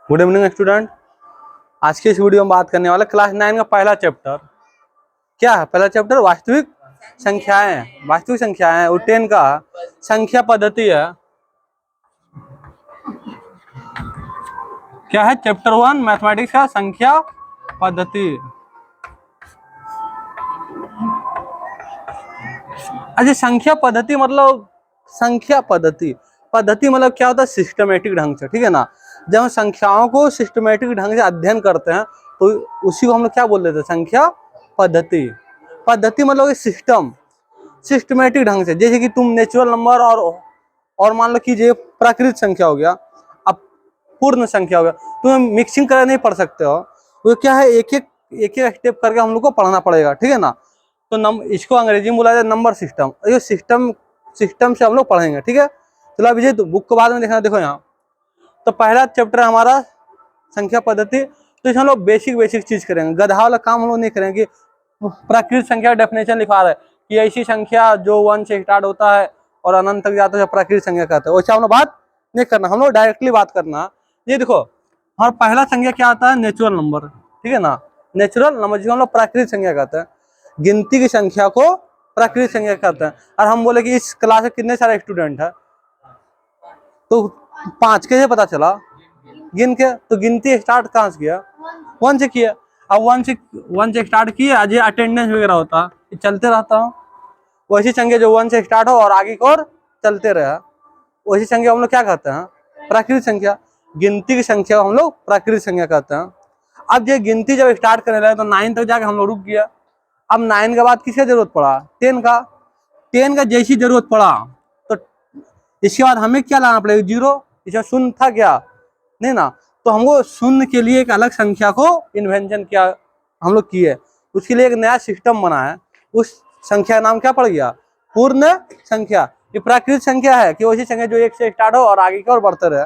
Good evening student. आज के इस वीडियो में बात करने वाले क्लास 9 का पहला चैप्टर क्या है। पहला चैप्टर वास्तविक संख्याएं। वास्तविक संख्याएं और 10 का संख्या पद्धति है। क्या है? चैप्टर 1 मैथमेटिक्स का संख्या पद्धति। अच्छा, संख्या पद्धति मतलब संख्या पद्धति पद्धति मतलब क्या होता है? सिस्टमेटिक ढंग से, ठीक है ना। जब हम संख्याओं को सिस्टमेटिक ढंग से अध्ययन करते हैं तो उसी को हम लोग क्या बोल देते हैं? संख्या पद्धति। पद्धति मतलब सिस्टम, सिस्टमेटिक ढंग से। जैसे कि तुम नेचुरल नंबर और मान लो कीजिए प्राकृतिक संख्या हो गया, अब पूर्ण संख्या हो गया, तुम्हें मिक्सिंग कर नहीं पढ़ सकते हो। वो क्या है, एक एक स्टेप करके हम लोग को पढ़ना पड़ेगा, ठीक है ना। तो इसको अंग्रेजी में बोला जाए नंबर सिस्टम। ये सिस्टम से हम लोग पढ़ेंगे, ठीक है। चलो अभी तो बुक को बाद में देखना। देखो यहाँ तो पहला चैप्टर हमारा संख्या पद्धति। तो इसमें हम लोग बेसिक चीज करेंगे। गधा वाला काम हम लोग नहीं करेंगे कि प्राकृतिक संख्या डेफिनेशन लिखा रहा है कि ऐसी संख्या जो 1 से स्टार्ट होता है और अनंत तक जाता है प्राकृतिक संख्या कहते हैं। वैसे हम लोग बात नहीं करना, हम लोग डायरेक्टली बात करना। ये देखो हमारा पहला संख्या क्या आता है? नेचुरल नंबर, ठीक है ना। नेचुरल नंबर जिसको हम लोग प्राकृतिक संख्या कहते हैं। गिनती की संख्या को प्राकृतिक संख्या कहते हैं। और हम बोले कि इस क्लास में कितने सारे स्टूडेंट है, तो 5 कैसे पता चला? गिन के। तो गिनती स्टार्ट कहाँ से किया? 1 से किया। अब 1 से स्टार्ट किया, आज ये अटेंडेंस वगैरह होता चलते रहता हूँ। वैसी संख्या जो 1 से स्टार्ट हो और आगे की ओर चलते रहे, वैसी संख्या हम लोग क्या कहते हैं? प्राकृतिक संख्या। गिनती की संख्या हम लोग प्राकृतिक संख्या कहते हैं। अब ये गिनती जब स्टार्ट करने लगे तो 9 तक जाके हम लोग रुक गया। अब 9 के बाद किसका जरूरत पड़ा? 10 का। 10 का जैसी जरूरत पड़ा तो इसके बाद हमें क्या लाना पड़ेगा? 0। इसमें शून्य था क्या? नहीं ना। तो हमको शून्य के लिए एक अलग संख्या को इन्वेंशन किया, हम लोग किए। उसके लिए एक नया सिस्टम बना है। उस संख्या का नाम क्या पड़ गया? पूर्ण संख्या। ये प्राकृतिक संख्या है कि वैसी संख्या जो 1 से स्टार्ट हो और आगे की ओर बढ़ते रहे।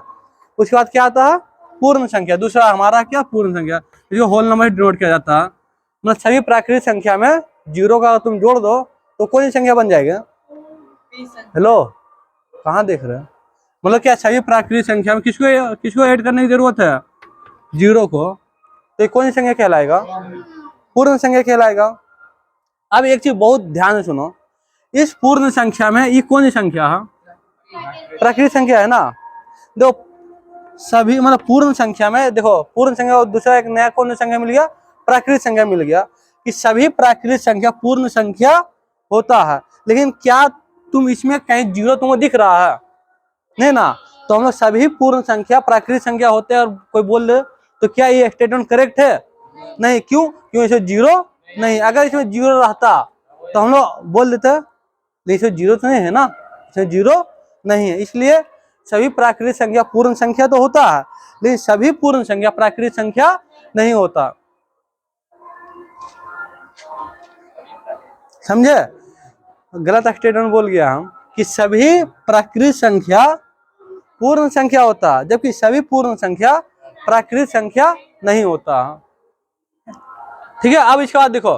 उसके बाद क्या आता है? पूर्ण संख्या। दूसरा हमारा क्या? पूर्ण संख्या, जो होल नंबर डिनोट किया जाता है। मतलब सभी प्राकृतिक संख्या में 0 का तुम जोड़ दो तो कौन सी संख्या बन जाएगा? हेलो, कहाँ देख रहे हैं? मतलब क्या सभी प्राकृतिक संख्या में किसको ऐड करने की जरूरत है? 0 को। तो कौन सी संख्या कहलाएगा? पूर्ण संख्या कहलाएगा। अब एक चीज बहुत ध्यान से सुनो, इस पूर्ण संख्या में ये कौन सी संख्या है? प्राकृतिक संख्या है ना। देखो सभी मतलब पूर्ण संख्या में, देखो पूर्ण संख्या और दूसरा एक नया कौन सी संख्या मिल गया? प्राकृतिक संख्या मिल गया। कि सभी प्राकृतिक संख्या पूर्ण संख्या होता है। लेकिन क्या तुम इसमें कहीं 0 तुमको दिख रहा है? नहीं ना। तो हम लोग सभी पूर्ण संख्या प्राकृतिक संख्या होते हैं। और कोई बोल दे तो क्या ये स्टेटमेंट करेक्ट है? नहीं। क्यों? क्यों इसमें 0 नहीं। अगर इसमें 0 रहता तो हम लोग बोल देते, लेकिन इसमें 0 तो नहीं है ना, इसमें 0 नहीं है। इसलिए सभी प्राकृतिक संख्या पूर्ण संख्या तो होता है, लेकिन सभी पूर्ण संख्या प्राकृतिक संख्या नहीं होता। समझे? गलत स्टेटमेंट बोल गया हम कि सभी प्राकृतिक संख्या पूर्ण संख्या होता है, जबकि सभी पूर्ण संख्या प्राकृतिक संख्या नहीं होता। ठीक है। अब इसके बाद देखो,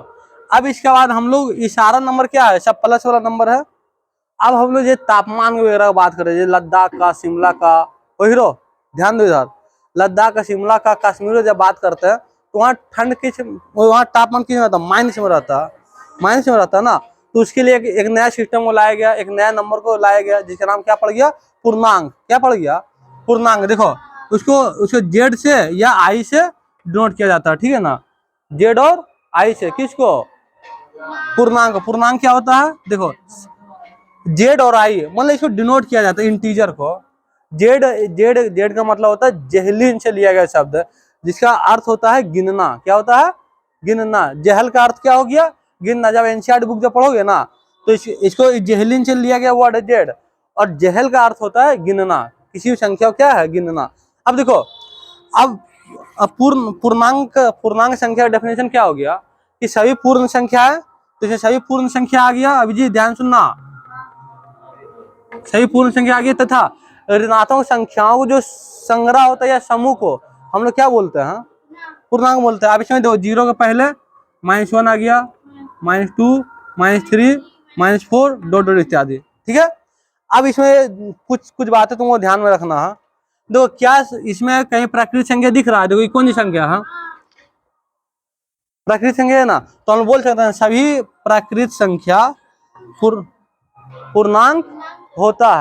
अब इसके बाद हम लोग इशारा नंबर क्या है? सब प्लस वाला नंबर है। अब हम लोग ये तापमान वगैरह की बात करें, लद्दाख का, शिमला का, हीरो ध्यान दो इधर। लद्दाख का, शिमला का, कश्मीर जब बात करते हैं तो वहाँ ठंड वहाँ तापमान किस में रहता है? माइनस में रहता है। माइनस में रहता है ना। तो उसके लिए एक नया सिस्टम को लाया गया, एक नया नंबर को लाया गया जिसका नाम क्या पड़ गया? पूर्णांक। क्या पड़ गया? पूर्णांक। देखो उसको जेड से या आई से डिनोट किया जाता है, ठीक है ना। जेड और आई से किसको? पूर्णांक। पूर्णांक क्या होता है? देखो जेड और आई मतलब इसको डिनोट किया जाता है इंटीजर को। जेड जेड जेड का मतलब होता है जेहलिन से लिया गया शब्द, जिसका अर्थ होता है गिनना। क्या होता है? गिनना। जहल का अर्थ क्या हो गया? गिनना। जब एनसीईआरटी बुक जब पढ़ोगे ना तो इसको जेहलिन से लिया गया वर्ड है जेड, और जहल का अर्थ होता है गिनना। किसी भी संख्या को क्या है? गिनना। अब देखो, अब पूर्णांक संख्या का डेफिनेशन क्या हो गया? कि सभी पूर्ण संख्या है, तो इसमें सभी पूर्ण संख्या आ गया। अभी जी ध्यान सुनना, सही पूर्ण संख्या आ गई। तथा ऋणात्मक संख्याओं को जो संग्रह होता है या समूह को हम लोग क्या बोलते हैं? पूर्णांक बोलते हैं। अब इसमें देखो 0 के पहले -1 आ गया, -2, -3, -4 डॉट डॉट इत्यादि, ठीक है। अब इसमें कुछ बातें तुमको ध्यान में रखना है देखो क्या इसमें कहीं प्राकृतिक संख्या दिख रहा है? देखो ये कौन सी संख्या है? प्राकृतिक संख्या है ना, तो हम बोल सकते हैं सभी प्राकृतिक संख्या पूर्णांक होता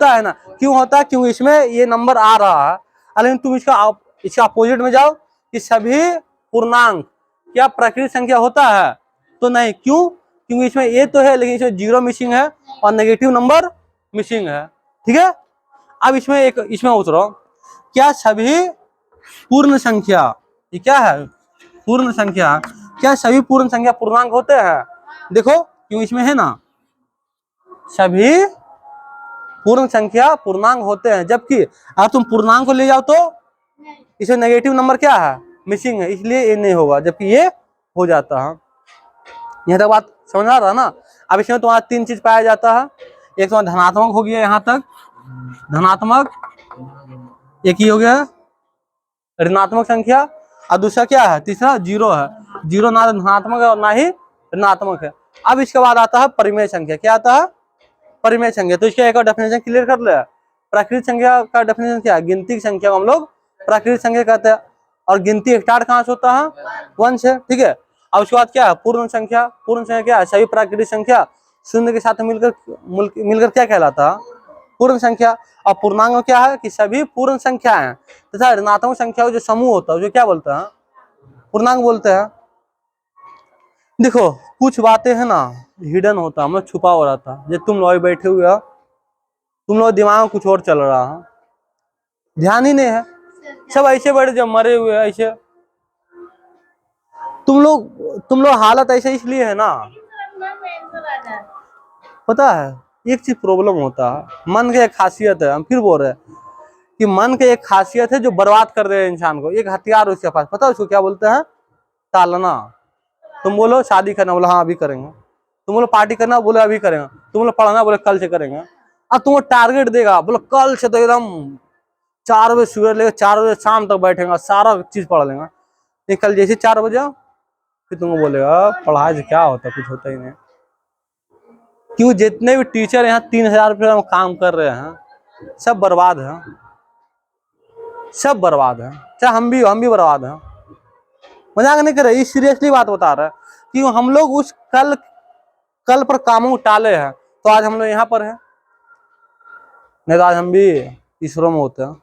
है ना। क्यों होता है? क्योंकि इसमें ये नंबर आ रहा है। लेकिन तुम इसका अपोजिट में जाओ कि सभी पूर्णांक क्या प्राकृतिक संख्या होता है? तो नहीं। क्यों? क्योंकि इसमें ये तो है लेकिन इसमें जीरो मिसिंग है और नेगेटिव नंबर मिसिंग है। ठीक है, अब इसमें उतरो, क्या सभी पूर्ण संख्या, ये क्या है? पूर्ण संख्या, क्या सभी पूर्ण संख्या पूर्णांक होते हैं? देखो क्यों इसमें है ना, सभी पूर्ण संख्या पूर्णांक होते हैं, जबकि अगर तुम पूर्णांक को ले जाओ तो इसमें नेगेटिव नंबर क्या है? मिसिंग है, इसलिए ये नहीं होगा, जबकि ये हो जाता है। यह तक बात समझ आ रहा ना? अब इसमें तुम्हारा तीन चीज पाया जाता है। एक तो धनात्मक हो गया, यहाँ तक धनात्मक, एक ही हो गया ऋणात्मक संख्या, और दूसरा क्या है? तीसरा जीरो है। जीरो ना धनात्मक है और ना ही ऋणात्मक है। अब इसके बाद आता है परिमेय संख्या। क्या आता है? परिमेय संख्या। तो इसका एक और डेफिनेशन क्लियर कर ले। प्राकृतिक संख्या का डेफिनेशन क्या है? गिनती की संख्या को हम लोग प्राकृतिक संख्या कहते हैं, और गिनती स्टार्ट कहाँ से होता है? 1 से। ठीक है, अब उसके बाद क्या है? पूर्ण संख्या। पूर्ण संख्या क्या है? सभी प्राकृतिक संख्या शून्य के साथ मिलकर क्या कहलाता है? पूर्ण संख्या। और पूर्णांक में क्या है कि सभी पूर्ण संख्या है तथा ऋणात्मक संख्या जो समूह होता है जो क्या बोलते हैं? पूर्णांक बोलते हैं। देखो कुछ बातें है ना हिडन होता, मतलब छुपा हो रहा था। जो तुम लोग बैठे हुए हो, तुम लोग दिमाग में कुछ और चल रहा है, ध्यान ही नहीं है, सब ऐसे बैठे जब मरे हुए ऐसे। तुम लोग हालत ऐसे इसलिए है ना, पता है एक चीज प्रॉब्लम होता है, मन की एक खासियत है। हम फिर बोल रहे हैं कि मन की एक खासियत है जो बर्बाद कर दे इंसान को। एक हथियार उसके पास, पता है उसको क्या बोलते हैं? टालना। तुम बोलो शादी करना, बोलो हाँ अभी करेंगे। तुम बोलो पार्टी करना, बोले अभी करेंगे। तुम बोलो पढ़ना, बोले कल से करेंगे। अब तुमको टारगेट देगा, बोलो कल से तो एकदम 4 बजे सुबह लेकर 4 बजे शाम तक बैठेगा, सारा चीज पढ़ लेगा। नहीं, कल जैसे 4 बजे फिर तुमको बोलेगा पढ़ाई से क्या होता, कुछ होता ही नहीं। क्यों? जितने भी टीचर यहाँ 3,000 रुपये में काम कर रहे हैं सब बर्बाद है, सब बर्बाद है। चाहे हम भी बर्बाद हैं। मजाक नहीं कर रहे, सीरियसली बात बता रहे हैं कि हम लोग उस कल पर कामों टाले हैं, तो आज हम लोग यहाँ पर है। नहीं तो आज हम भी इसरो में होते हैं।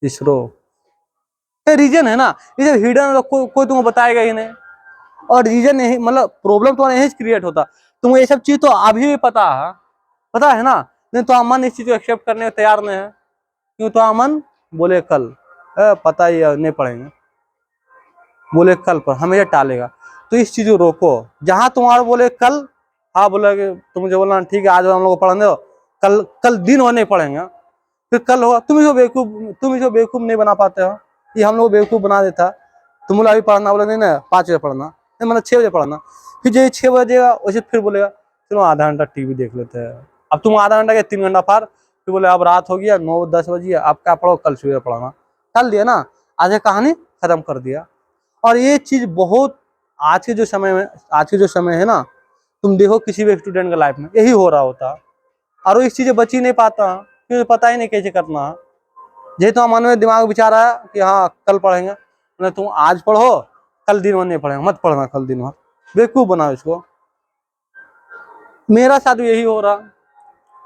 इसरो रीजन है ना, ये हिडन कोई तुमको बताएगा ही नहीं। और रीजन यही, मतलब प्रॉब्लम तो यही क्रिएट होता। तुमको ये सब चीज तो अभी भी पता है ना, नहीं तो मन इस चीज को एक्सेप्ट करने को तैयार नहीं है। क्यों? तो मन बोले कल, पता ही नहीं पढ़ेंगे, बोले कल पर हमेशा टालेगा। तो इस चीज को रोको। जहां तुम्हारा बोले कल, हाँ बोले तुम मुझे बोलना ठीक है आज हम लोग पढ़ने दो, कल दिन भर नहीं पढ़ेंगे, फिर कल होगा। तुम इसको बेवकूफ नहीं बना पाते हो, ये हम लोग बेवकूफ बना देता। तुम बोला अभी पढ़ना, बोले नहीं ना 5 बजे पढ़ना, नहीं मतलब 6 बजे पढ़ना। फिर जैसे 6 बजेगा वैसे फिर बोलेगा चलो आधा घंटा टीवी देख लेते हैं। अब तुम आधा घंटा या 3 घंटा पार, फिर बोले अब रात हो गया 9-10 बजे, अब क्या पढ़ो, कल सुबह पढ़ना। टाल दिया ना, आज कहानी खत्म कर दिया। और ये चीज बहुत आज के जो समय है ना, तुम देखो किसी भी स्टूडेंट का लाइफ में यही हो रहा होता, और वो इस चीज बच ही नहीं पाता क्योंकि पता ही नहीं कैसे करना है। जे तो मन में दिमाग विचार आया कि हाँ कल पढ़ेंगे, नहीं तुम आज पढ़ो, कल दिन भर नहीं पढ़ेंगे, मत पढ़ना कल दिन भर, बेवकूफ बनाओ इसको। मेरा साथ भी यही हो रहा,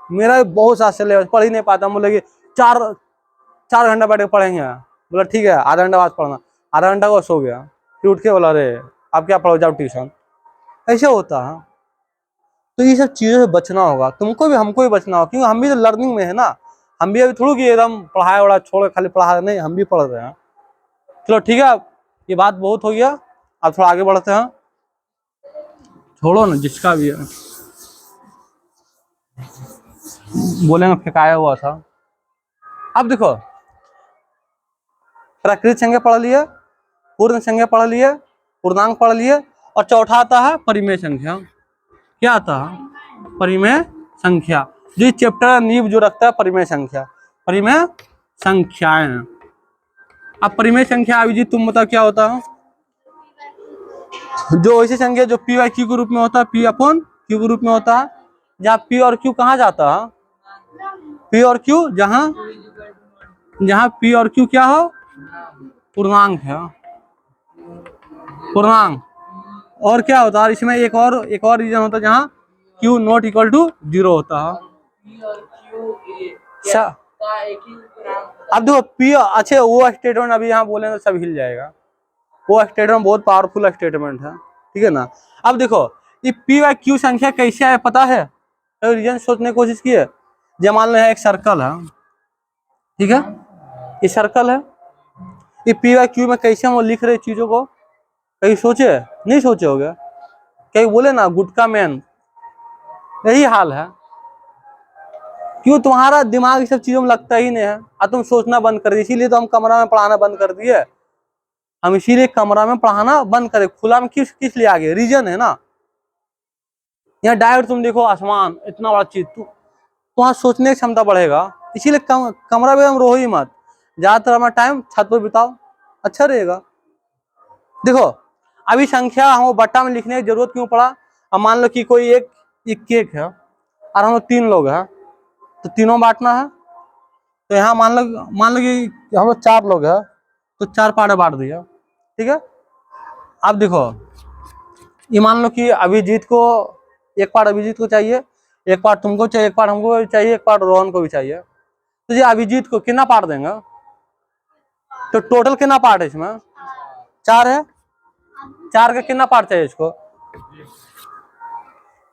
मेरा भी बहुत साथ से पढ़ ही नहीं पाता। बोले कि 4 घंटा बैठ के पढ़ेंगे, बोला ठीक है आधा घंटा बाद पढ़ना, आधा घंटा को सो गया, फिर उठ के बोला अरे आप क्या पढ़ो, जाओ ट्यूशन। ऐसे होता है। तो ये सब चीजों से बचना होगा, तुमको भी हमको भी बचना होगा, क्योंकि हम भी तो लर्निंग में है ना। हम भी अभी थोड़ा कि एकदम पढ़ाई वढ़ाई छोड़ खाली पढ़ा नहीं, हम भी पढ़ रहे हैं। चलो ठीक है, ये बात बहुत हो गया, अब थोड़ा आगे बढ़ते हैं। छोड़ो ना जिसका भी है, बोलेंगे फेंकाया हुआ था। अब देखो प्राकृतिक संख्या पढ़ लिए, पूर्ण संख्या पढ़ लिए, पूर्णांक पढ़ लिए, और चौथा आता है परिमेय संख्या। क्या आता है? परिमेय संख्या। जो चैप्टर नींव जो रखता है परिमेय संख्या, परिमेय संख्याएं। अब परिमेय संख्या अभिजीत तुम बताओ क्या होता है? जो ऐसी संख्या जो पी बाई क्यू के रूप में होता है, पी अपॉन क्यू के रूप में होता है, जहाँ पी और क्यू कहाँ जाता है? पी और क्यू जहाँ जहाँ पी और क्यू क्या हो, पूर्णांक है, पूर्णांक। और क्या होता है इसमें, एक और रीजन होता है जहाँ क्यू नॉट इक्वल टू 0 होता है। अब देखो पी, अच्छे वो स्टेटमेंट अभी यहाँ बोलेंगे तो सब हिल जाएगा, वो स्टेटमेंट बहुत पावरफुल स्टेटमेंट है, ठीक है ना। अब देखो ये पी वाई क्यू संख्या कैसे है पता है, तो रीजन सोचने की कोशिश की है। जब मान लो एक सर्कल है, ठीक है, ये सर्कल है, ये पी वाई क्यू में कैसे हम लिख रहे चीजों को, कहीं सोचे, नहीं सोचे हो गया, कहीं बोले ना गुटका मैन, यही हाल है। क्यों, तुम्हारा दिमाग सब चीजों में लगता ही नहीं है, और तुम सोचना बंद कर दिए, इसीलिए तो हम कमरा में पढ़ाना बंद कर दिए। हम इसीलिए कमरा में पढ़ाना बंद करें, खुला में किस लिए आ गए, रीजन है ना। यहाँ डायरेक्ट तुम देखो आसमान इतना बड़ा चीज, तुम्हारा सोचने की क्षमता बढ़ेगा, इसीलिए कमरा में हम रहो ही मत, ज्यादातर हमारा टाइम छत पर बिताओ, अच्छा रहेगा। देखो अभी संख्या हम बट्टा में लिखने की जरूरत क्यों पड़ा। अब मान लो कि कोई एक केक है और हम लोग 3 लोग हैं, तो तीनों बांटना है, तो यहाँ मान लो कि हम लोग 4 लोग हैं, तो 4 पार्ट बांट दिया, ठीक है। अब देखो ये मान लो कि अभिजीत को एक पार्ट अभिजीत को चाहिए, एक पार्ट तुमको चाहिए, एक पार्ट हमको चाहिए, एक पार्ट रोहन को भी चाहिए, तो ये अभिजीत को कितना पार्ट देंगे, तो टोटल कितना पार्ट है इसमें, 4 है, 4 का कितना पार्ट चाहिए इसको,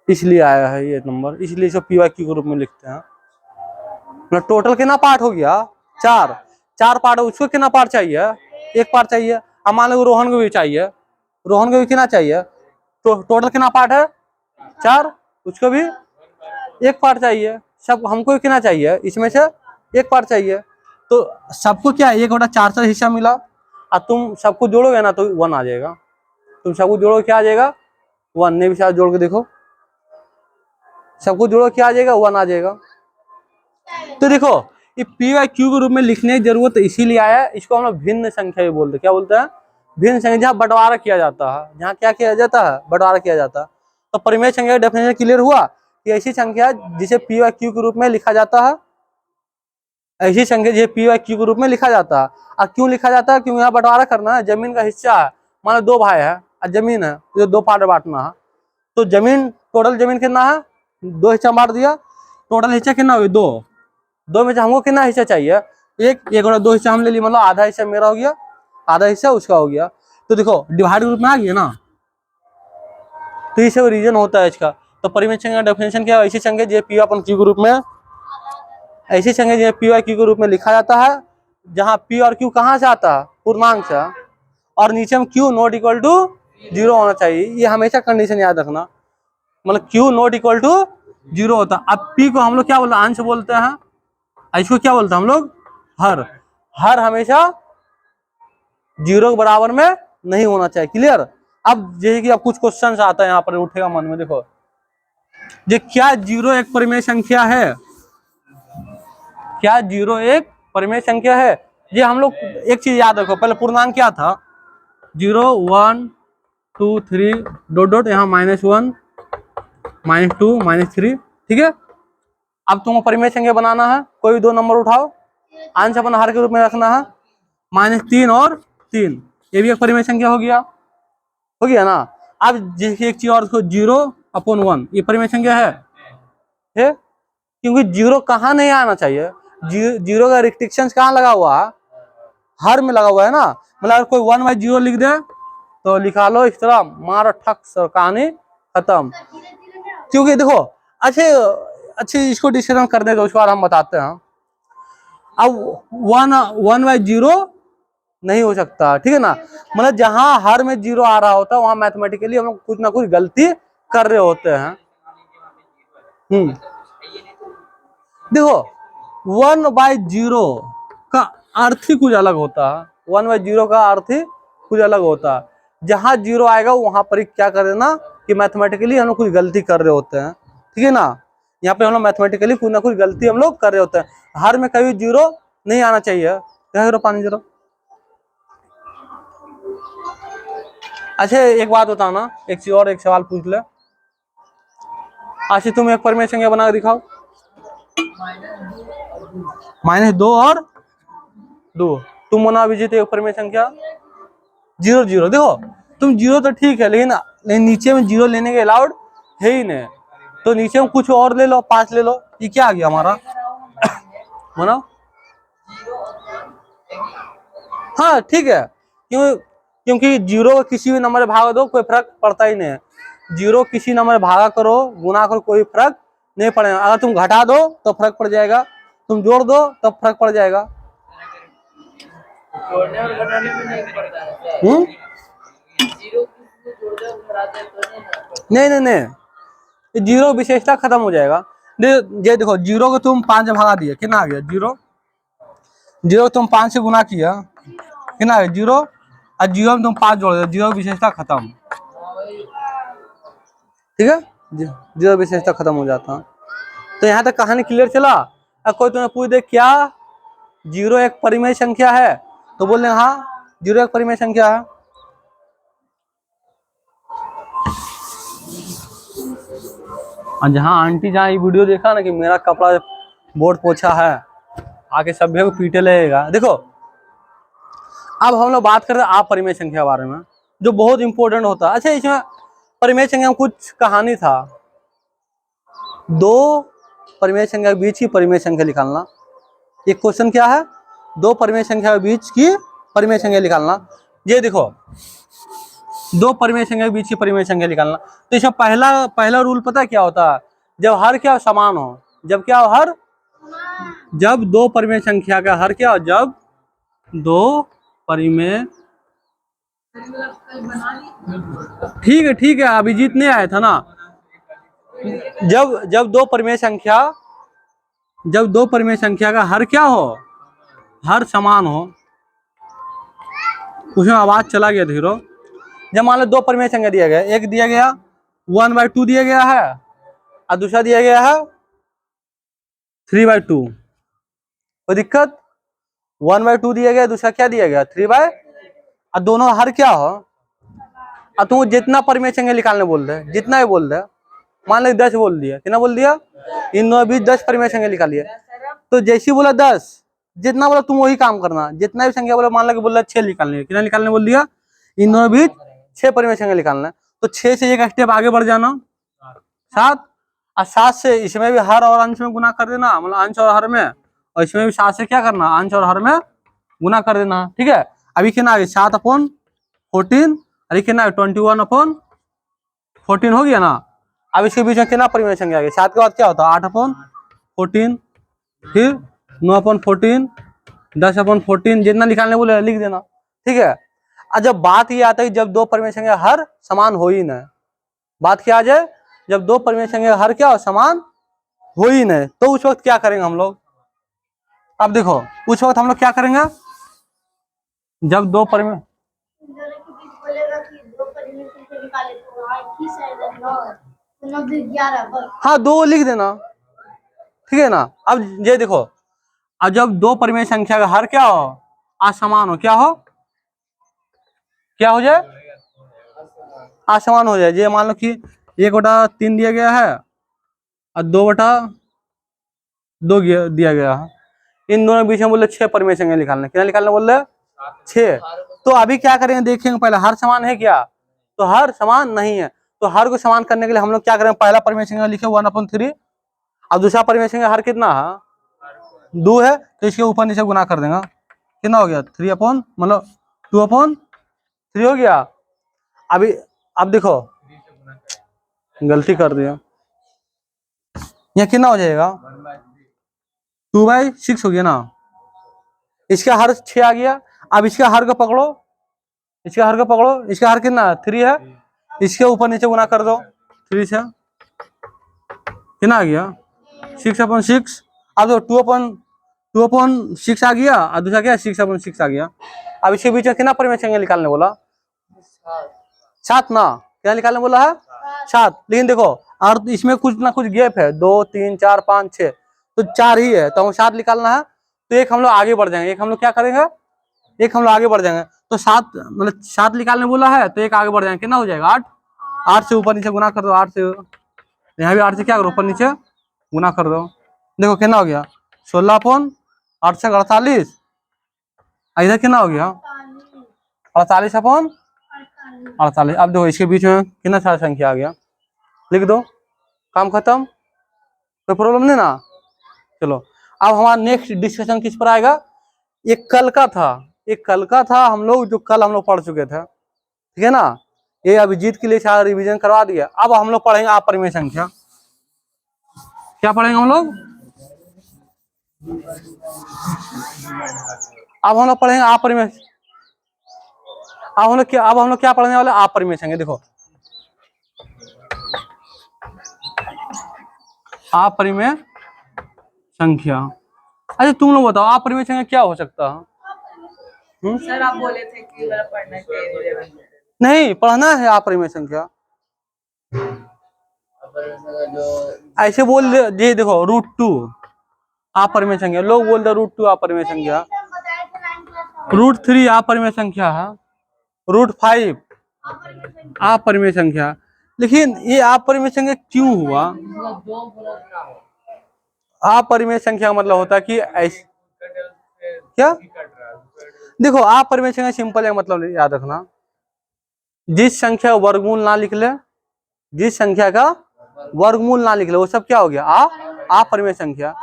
इसलिए आया है ये नंबर, इसलिए इसको पी वाई क्यू के रूप में लिखते हैं। मतलब टोटल कितना पार्ट हो गया, 4 पार्ट, उसको कितना पार्ट चाहिए, एक पार्ट चाहिए। अब मान लो रोहन को भी चाहिए, रोहन को भी कितना चाहिए, तो टोटल कितना पार्ट है, 4, उसको भी एक पार्ट चाहिए। सब हमको भी कितना चाहिए, इसमें से एक पार्ट चाहिए, तो सबको क्या एक बटा 4 हिस्सा मिला, और तुम सबको जोड़ोगे ना तो 1 आ जाएगा, तुम सबको जोड़ो क्या आ जाएगा, 1, ने भी साथ जोड़ के देखो, सबको जोड़ो क्या आ जाएगा, 1 आ जाएगा। तो देखो ये पी वाई क्यू के रूप में लिखने की जरूरत इसीलिए आया है, इसको हम लोग भिन्न संख्या भी बोलते हैं, क्या बोलते हैं, भिन्न संख्या, जहाँ बंटवारा किया जाता है, जहाँ क्या किया जाता है, बंटवारा किया जाता है। तो परिमेय संख्या का डेफिनेशन क्लियर हुआ कि ऐसी संख्या जिसे पी वाई क्यू के रूप में लिखा जाता है, ऐसी संख्या जिसे पी वाई क्यू के रूप में लिखा जाता है। और क्यों लिखा जाता है, क्यों यहाँ बंटवारा करना है, जमीन का हिस्सा है, मान लो 2 भाई है और जमीन है, जो 2 पार्ट बांटना है, तो जमीन, टोटल जमीन कितना है, 2 हिस्सा बांट दिया, टोटल हिस्सा कितना हुआ, 2 में से हमको कितना हिस्सा चाहिए, एक और 2 हिस्सा हम ले लिए, मतलब आधा हिस्सा मेरा हो गया, आधा हिस्सा उसका हो गया। तो देखो डिवाइड ग्रुप में आ गया ना, तो ये सब रीजन होता है इसका। तो परिमेय संख्या का डेफिनेशन क्या है, ऐसी संख्या जो पी अपन क्यू के रूप में, ऐसी संख्या जो पी वाई क्यू के रूप में लिखा जाता है, जहाँ पी और क्यू कहाँ से आता है, पूर्णांक से, और नीचे में क्यू नॉट इक्वल टू 0 होना चाहिए, ये हमेशा कंडीशन याद रखना, मतलब क्यू नॉट इक्वल टू 0 होता है। अब पी को हम लोग क्या बोलते हैं, अंश बोलते हैं, इसको क्या बोलते हैं हम लोग, हर हमेशा 0 के बराबर में नहीं होना चाहिए, क्लियर। अब जैसे कि अब कुछ क्वेश्चन आता है यहाँ पर उठेगा मन में, देखो ये क्या 0 एक परिमेय संख्या है, क्या 0 एक परिमेय संख्या है। ये हम लोग एक चीज याद रखो, पहले पूर्णांक क्या था, 0 1 2 3 डॉट डॉट, यहाँ -1 -2 -3, ठीक है। अब तुमको परिमेय संख्या बनाना है, कोई भी 2 नंबर उठाओ, अंश अपन हर के रूप में रखना है, -3 और 3, ये भी एक परिमेय संख्या हो गया ना। अब एक चीज और, 0/1, ये परिमेय संख्या है, क्योंकि 0 कहाँ नहीं आना चाहिए, 0 का रिस्ट्रिक्शन कहाँ लगा हुआ है, हर में लगा हुआ है ना। मतलब अगर कोई 1/0 लिख दे तो लिखा लो इस तरह, मारो ठक कहानी खत्म। क्योंकि देखो अच्छे इसको डिस्कशन करने दो, उसके बाद हम बताते हैं। अब 1/0 नहीं हो सकता, ठीक है ना, मतलब जहां हर में 0 आ रहा होता है वहां मैथमेटिकली हम लोग कुछ ना कुछ गलती कर रहे होते हैं। देखो 1/0 का अर्थ ही कुछ अलग होता है, 1/0 का अर्थ ही कुछ अलग होता है। जहां 0 आएगा वहां पर क्या कर देना कि मैथमेटिकली हम लोग कुछ गलती कर रहे होते हैं, ठीक है ना। यहाँ पे हम लोग मैथमेटिकली कुछ ना कुछ गलती हम लोग कर रहे होते हैं, हर में कभी 0 नहीं आना चाहिए। पानी जरा, अच्छा एक बात बताओ ना, एक चीज और, एक सवाल पूछ ले, आशी तुम एक परिमेय संख्या बना के दिखाओ, -2 और 2। तुम मना अभिजीत एक परिमेय संख्या 0 0। देखो तुम 0 तो ठीक है, लेकिन नीचे में 0 लेने के अलाउड है ही नहीं, तो नीचे में कुछ और ले लो, 5 ले लो। ये क्या आ गया हमारा मना? हाँ ठीक है, क्योंकि 0 को किसी भी नंबर भाग दो कोई फर्क पड़ता ही नहीं है। 0 किसी नंबर भागा करो, गुना करो, कोई फर्क नहीं पड़ेगा। अगर तुम घटा दो तो फर्क पड़ जाएगा, तुम जोड़ दो तो फर्क पड़ जाएगा। जोड़ने और घटाने में नहीं पड़ता है। 0 नहीं नहीं नहीं, 0 विशेषता खत्म हो जाएगा। ये देखो 0 को तुम 5 भगा दिया, कितना आ गया 0। 0 तुम 5 से गुना किया, कितना आ गया 0, और 0 में तुम 5 जोड़ दिया, 0 विशेषता खत्म। ठीक है, 0 विशेषता खत्म हो जाता। तो यहाँ तक कहानी क्लियर चला। अब कोई तुम्हें पूछ दे क्या 0 एक परिमेय संख्या है, तो बोल रहे हाँ 0 एक परिमेय संख्या है। और जहाँ आंटी जहाँ ये वीडियो देखा ना कि मेरा कपड़ा बोर्ड पोछा है, आके सभ्य को पीटे लगेगा। देखो अब हम लोग बात कर रहे हैं अपरिमेय संख्या के बारे में, जो बहुत इंपॉर्टेंट होता है। अच्छा, इसमें परिमेय संख्या में कुछ कहानी था। 2 परिमेय संख्या के बीच की परिमेय संख्या निकालना। एक क्वेश्चन क्या है, 2 परिमेय संख्या के बीच की परिमेय संख्या निकालना। ये देखो 2 परिमेय संख्या के बीच की परिमेय संख्या निकालना। तो इसमें पहला रूल पता है क्या होता है, जब हर क्या समान हो, जब क्या हो हर, जब 2 परिमेय संख्या का हर क्या हो, जब 2 परिमेय, ठीक है अभिजीत नहीं आया था ना। जब 2 परिमेय संख्या का हर क्या हो, हर समान हो। उसमें आवाज चला गया धीरो। जब मान लो 2 परिमेय संख्या दिया गया, एक दिया गया 1/2 दिया गया है, और दूसरा दिया गया है 3/2। कोई दिक्कत? 1/2 दिया गया, दूसरा क्या दिया गया 3/, और दोनों हर क्या हो। और तुम जितना परिमेय संख्या निकालने बोल रहे, जितना भी बोल रहे, मान लो 10 बोल दिया, कितना बोल दिया, इन दोनों बीच 10 परिमेय संख्या निकालिए। तो जैसे बोला 10, जितना बोला तुम वही काम करना। जितना भी संख्या बोला, मान लो कि बोला 6 निकालने, कितना निकालने बोल दिया, इन दोनों बीच 6 परिमेय संख्या निकालना। तो 6 से एक स्टेप आगे बढ़ जाना 7, और 7 से इसमें भी हर और अंश में गुना कर देना, मतलब अंश और हर में, और इसमें भी 7 से क्या करना, अंश और हर में गुना कर देना। ठीक है, अभी कितना आ गया 7/14, अरे कितना 21/14 हो गया ना। अब इसके बीच में कितना परिमेय संख्या आ गया, 7 के बाद क्या होता है 8/14, फिर 9/14, 10/14, जितना निकालने बोले लिख देना। ठीक है, और जब बात ये आता है जब 2 परिमेय संख्या हर समान हो ही नहीं, बात क्या आ जाए, जब 2 परिमेय संख्या हर क्या हो, समान हो ही नहीं, तो उस वक्त क्या करेंगे हम लोग। अब देखो उस वक्त हम लोग क्या करेंगे, जब 2 परिमेय, हाँ 2 लिख देना। ठीक है ना। अब ये देखो, अब जब 2 परिमेय संख्या का हर क्या हो, असमान हो, क्या हो, क्या हो जाए, असमान हो जाए। ये मान लो कि 1/3 दिया गया है और 2/2 दिया गया है। इन दोनों बीच में बोले 6 परिमेय संख्या निकालना, कितना निकालना बोल रहे 6। तो अभी क्या करेंगे देखेंगे, पहले हर समान है क्या, तो हर समान नहीं है। तो हर को समान करने के लिए हम लोग क्या करेंगे, पहला परिमेय संख्या लिखे 1/3, और दूसरा परिमेय संख्या हर कितना है 2 है, तो इसके ऊपर नीचे गुना कर देगा, कितना हो गया 3 मतलब 2/3 हो गया। अभी अब देखो गलती कर दिया, यहाँ कितना हो जाएगा 2/6 हो गया ना। इसका हर 6 आ गया। अब इसका हर को पकड़ो, इसका हर को पकड़ो, इसका हर कितना 3 है, इसके ऊपर नीचे गुना कर दो 3 से, कितना आ गया 6/6। अब 2/6 आ गया, और दूसरा क्या 6/6 आ गया। अब इसके बीच में कितना परिमेय संख्या निकालने बोला, 7 ना, क्या निकालने बोला है 7। लेकिन देखो और इसमें कुछ ना कुछ गैप है, 2 3 4 5 6, तो 4 ही है, तो हम 7 निकालना है। तो एक हम लोग आगे बढ़ जाएंगे, एक हम लोग क्या करेंगे, एक हम लोग आगे बढ़ जाएंगे। तो 7 मतलब 7 निकालने बोला है, तो एक आगे बढ़ जाएंगे, कितना हो जाएगा 8। 8 से ऊपर नीचे गुना कर दो, 8 से यहाँ भी 8 से क्या करो ऊपर नीचे गुना कर दो। देखो कितना हो गया 16/8 से 48, इधर कितना हो गया 48 अपॉन 48। अब देखो इसके बीच में कितना सारा संख्या आ गया, लिख दो, काम खत्म, कोई प्रॉब्लम नहीं ना। चलो अब हमारा नेक्स्ट डिस्कशन किस पर आएगा, एक कल का था, एक कल का था हम लोग जो कल हम लोग पढ़ चुके थे, ठीक है ना। ये अभिजीत के लिए सारा रिवीजन करवा दिया। अब हम लोग पढ़ेंगे अपरिमेय संख्या। क्या पढ़ेंगे हम लोग, अब हम लोग पढ़ेंगे अपरिमेय। अब हम लोग क्या पढ़ने वाले, अपरिमेय संख्या। देखो अपरिमेय संख्या। अच्छा तुम लोग बताओ अपरिमेय संख्या क्या हो सकता है। सर आप बोले थे कि मेरा पढ़ना चाहिए 11 में। नहीं पढ़ना है अपरिमेय संख्या। ऐसे बोल दे, देखो √2 अपरिमेय संख्या, लोग बोलते √2 अपरिमेय संख्या, √3 अपरिमेय संख्या है, √5 अपरिमेय संख्या। लेकिन ये अपरिमेय संख्या क्यों हुआ, अपरिमेय संख्या मतलब होता है कि ऐसे क्या, देखो अपरिमेय संख्या सिंपल है, मतलब याद रखना, जिस संख्या का वर्गमूल ना लिख ले, जिस संख्या का वर्गमूल ना लिख ले वो सब क्या हो गया, अपरिमेय संख्या।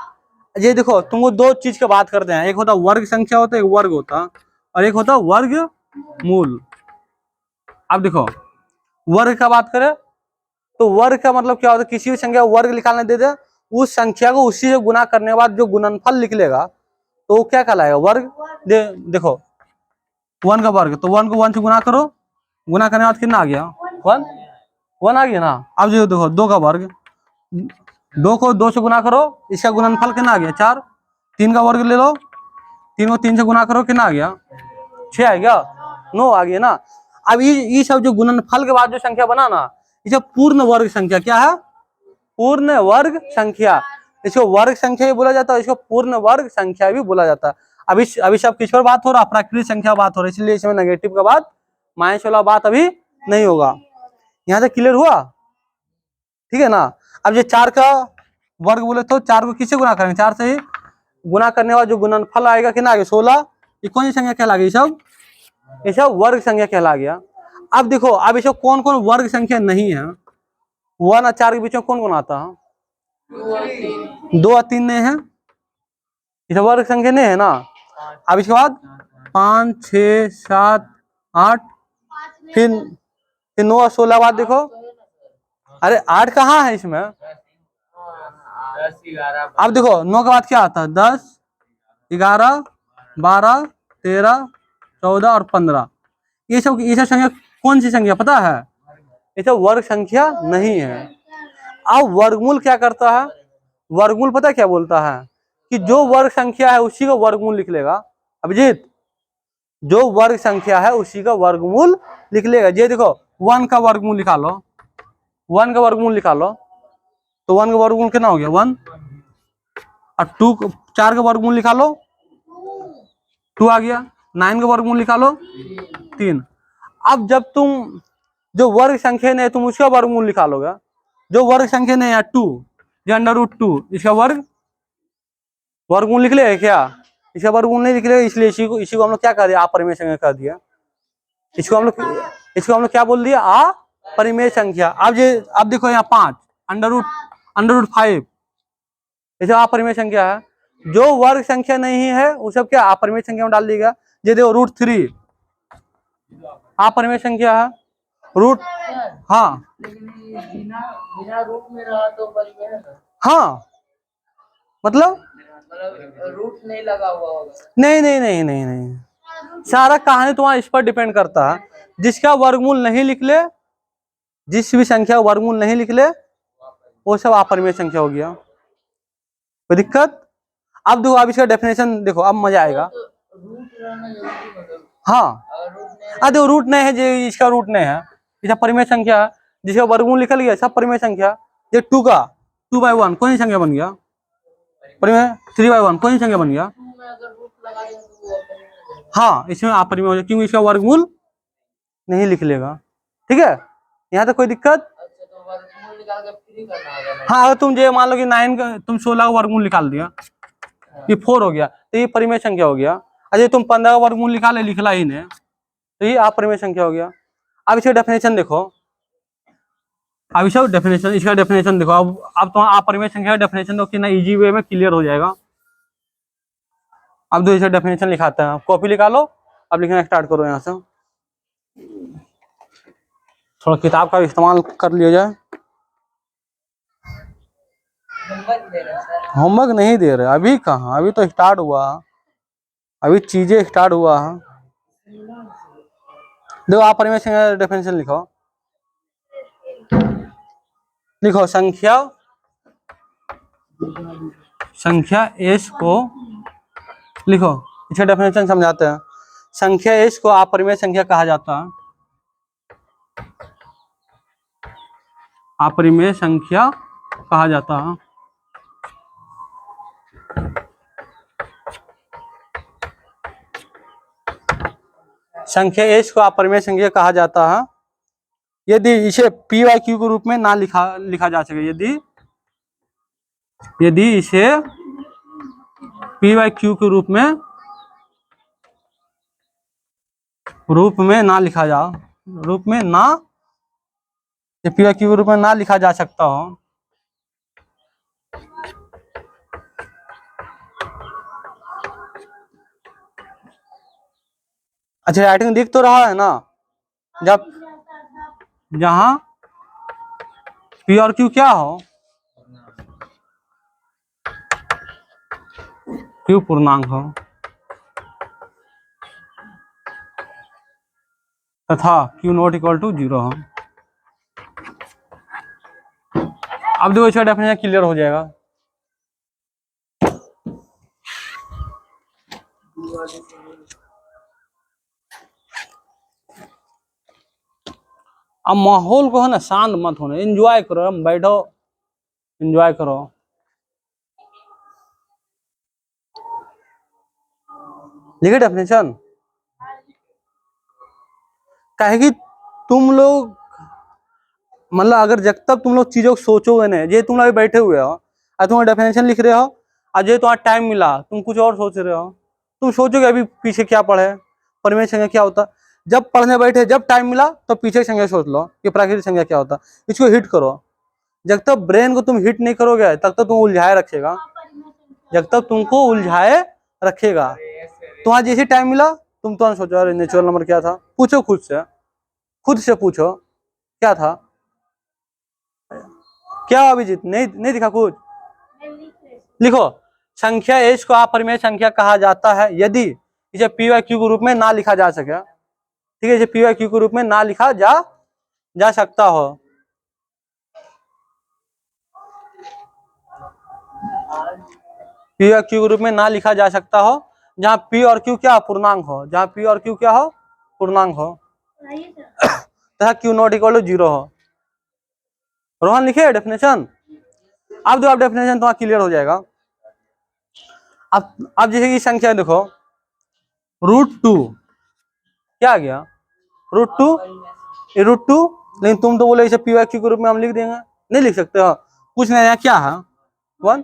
ये देखो तुमको दो चीज की बात करते हैं, एक होता वर्ग संख्या होता है, एक वर्ग होता, और एक होता वर्ग मूल। अब देखो वर्ग का बात करें तो वर्ग का मतलब क्या होता है, किसी भी संख्या का वर्ग निकालने दे दे, उस संख्या को उसी से गुना करने के बाद जो गुणनफल निकलेगा तो वो क्या कहलाएगा, वर्ग। देखो 1 का वर्ग, तो 1 को 1 से गुना करो, गुना करने के बाद कितना आ गया, 1 आ गया ना। अब जो देखो 2 का वर्ग, 2 को 2 से गुना करो, इसका गुणनफल कितना आ गया 4। 3 का वर्ग ले लो, 3 को 3 से गुना करो, कितना आ गया 6 आ गया, 9 आ गया ना। अब ये सब जो गुणनफल के बाद जो संख्या बना ना, इसे पूर्ण वर्ग संख्या क्या है, पूर्ण वर्ग संख्या। इसको वर्ग संख्या भी बोला जाता है, इसको पूर्ण वर्ग संख्या भी बोला जाता है। अभी सब किस पर बात हो रहा है, प्राकृतिक संख्या बात हो रही है, इसलिए इसमें नेगेटिव का बात, माइनस वाला बात अभी नहीं होगा। यहाँ से क्लियर हुआ, ठीक है ना। अब ये 4 का वर्ग बोले तो 4 को किससे गुना करेंगे, 4 से ही गुना करने के बाद जो गुणनफल आएगा कितना आ गया 16। ये कौन सी संख्या कहला गई, ये सब वर्ग संख्या कहला गया। अब देखो अब इसमें कौन कौन वर्ग संख्या नहीं है, 1 और 4 के बीच में कौन कौन आता है, 2 और 3 नहीं है, इसे वर्ग संख्या नहीं है ना। अब इसके बाद 5 6 7 8, फिर 9 और 16 बाद देखो, अरे 8 कहाँ है इसमें। अब देखो 9 के बाद क्या आता है, 10 11 12 13 14 और 15। ये सब संख्या कौन सी संख्या पता है, ये सब वर्ग संख्या नहीं है। अब वर्गमूल क्या करता है, वर्गमूल पता क्या बोलता है कि जो वर्ग संख्या है उसी का वर्गमूल लिख लेगा। अभिजीत जो वर्ग संख्या है उसी का वर्गमूल लिख लेगा। ये देखो 1 का वर्गमूल निकाल लो, 1 का वर्गमूल निकाल लो, तो 1 का वर्गमूल कितना हो गया 1, और 4 का वर्गमूल निकालो 2 आ गया, 9 का वर्गमूल निकालो 3। अब जब तुम जो वर्ग संख्या नहीं है तुम उसका वर्गमूल निकालोगे, जो वर्ग संख्या नहीं है 2, जो √2 इसका वर्गमूल निकलेगा क्या, इसका वर्गमूल नहीं निकलेगा, इसलिए इसी को हम लोग क्या कर दिया, अपरिमेय संख्या कर दिया। इसको हम लोग क्या बोल दिया, अपरिमेय संख्या। अब देखो यहाँ 5 √5 ये सब अपरिमेय संख्या है। जो वर्ग संख्या नहीं है वो सब क्या अपरिमेय संख्या में डाल देगा। ये देखो √3 अपरिमेय संख्या है, हाँ बिना रूट में रहा तो परिमेय है ना? हाँ मतलब रूट नहीं लगा हुआ होगा। नहीं नहीं नहीं नहीं नहीं, सारा कहानी तुम्हारा इस पर डिपेंड करता है। जिसका वर्गमूल नहीं लिख ले, जिस भी संख्या वर्गमूल नहीं लिख ले वो सब अपरिमेय संख्या हो गया। कोई दिक्कत। अब देखो अब इसका डेफिनेशन देखो, अब मजा आएगा। रूट रहना जरूरी मतलब, हाँ देखो रूट नहीं है, जो इसका रूट नहीं है, इसका परिमेय संख्या है। जिसका वर्गमूल निकल गया सब परिमेय संख्या। ये 2/1 कौन सी संख्या बन गया, परिमेय। 3/1 कौन सी संख्या बन गया, में अगर रूट लगा दें तो वो अपरिमेय हो जाएगा। हाँ इसमें अपरिमेय हो जाएगा क्योंकि इसका वर्गमूल नहीं लिख लेगा। ठीक है, यहाँ तक कोई दिक्कत। अच्छा तो वर्गमूल निकाल के फिर ही करना होगा। हाँ अगर तुम जो मान लो कि 9 का तुम 16 का वर्गमूल निकाल दिया, ये 4 हो गया, तो ये परिमेय संख्या हो गया। अजय तुम 15 वर्गमूल लिखला ही नहीं, तो ये अपरिमेय संख्या हो गया। अब इसका डेफिनेशन देखो, अब इसका डेफिनेशन देखो। अब तो अपरिमेय संख्या का डेफिनेशन तो कितना इजी वे में क्लियर हो जाएगा। अब दो इसका डेफिनेशन लिखाते हैं, कॉपी निकालो, अब लिखना स्टार्ट करो। यहाँ से थोड़ा किताब का इस्तेमाल कर लिया जाए। होमवर्क दे रहे हैं सर। होमवर्क नहीं दे रहे, अभी कहाँ, अभी तो स्टार्ट हुआ, अभी चीजें स्टार्ट हुआ है। देखो अपरिमेय संख्या का डेफिनेशन लिखो, लिखो संख्या एस को लिखो, इसका डेफिनेशन समझाते हैं। संख्या एस को अपरिमेय संख्या कहा जाता है, अपरिमेय संख्या कहा जाता है। संख्या एस को अपरिमेय संख्या कहा जाता है यदि इसे पी वाई क्यू के रूप में ना लिखा जा सके। यदि इसे पी वाई क्यू के रूप में ना लिखा जा पी वाई क्यू के रूप में ना लिखा जा सकता हो। अच्छा राइटिंग दिख तो रहा है ना, जब जहां पी और क्यू क्या हो, क्यू पूर्णांक हो तथा क्यू नॉट इक्वल टू 0 हो। अब देखो इसका डेफिनेशन क्लियर हो जाएगा। अब माहौल को है ना शांत मत होना, एंजॉय करो, बैठो एंजॉय करो। लिखे डेफिनेशन, कहे कि तुम लोग मतलब अगर जब तक तुम लोग चीजों को सोचोगे नहीं, ये तुम लोग बैठे हुए हो और तुम डेफिनेशन लिख रहे हो, आज ये तुम्हारा टाइम मिला तुम कुछ और सोच रहे हो, तुम सोचोगे अभी पीछे क्या पढ़े, परिमेय संख्या क्या होता। जब पढ़ने बैठे, जब टाइम मिला तो पीछे की संख्या सोच लो कि प्राकृतिक संख्या क्या होता, इसको हिट करो। जब तक ब्रेन को तुम हिट नहीं करोगे तब तक तुम उलझाए रखेगा, जब तक तुमको उलझाए रखेगा। तुम्हारा जैसे टाइम मिला तुम तो सोचो अरे नेचुरल नंबर क्या था, पूछो खुद से पूछो क्या था, क्या अभिजीत नहीं दिखा कुछ, लिखो। संख्या एस को अपरिमेय संख्या कहा जाता है यदि इसे पी वाई क्यू के रूप में ना लिखा जा सके। ठीक है, इसे पी वाई क्यू के रूप में ना लिखा जा सकता हो। पी वाई क्यू के रूप में ना लिखा जा सकता हो जहां पी और क्यू क्या पूर्णांक हो, जहां पी और क्यू क्या हो पूर्णांक हो तथा क्यू नॉट इक्वल टू 0 हो। रोहन लिखे डेफिनेशन। अब जो आप डेफिनेशन तुम्हारा क्लियर हो जाएगा। अब जैसे कि संख्या देखो, √2 क्या आ गया, √2, लेकिन तुम तो बोले इसे पी वाई क्यू के रूप में हम लिख देंगे, नहीं लिख सकते हो, कुछ नहीं, क्या है 1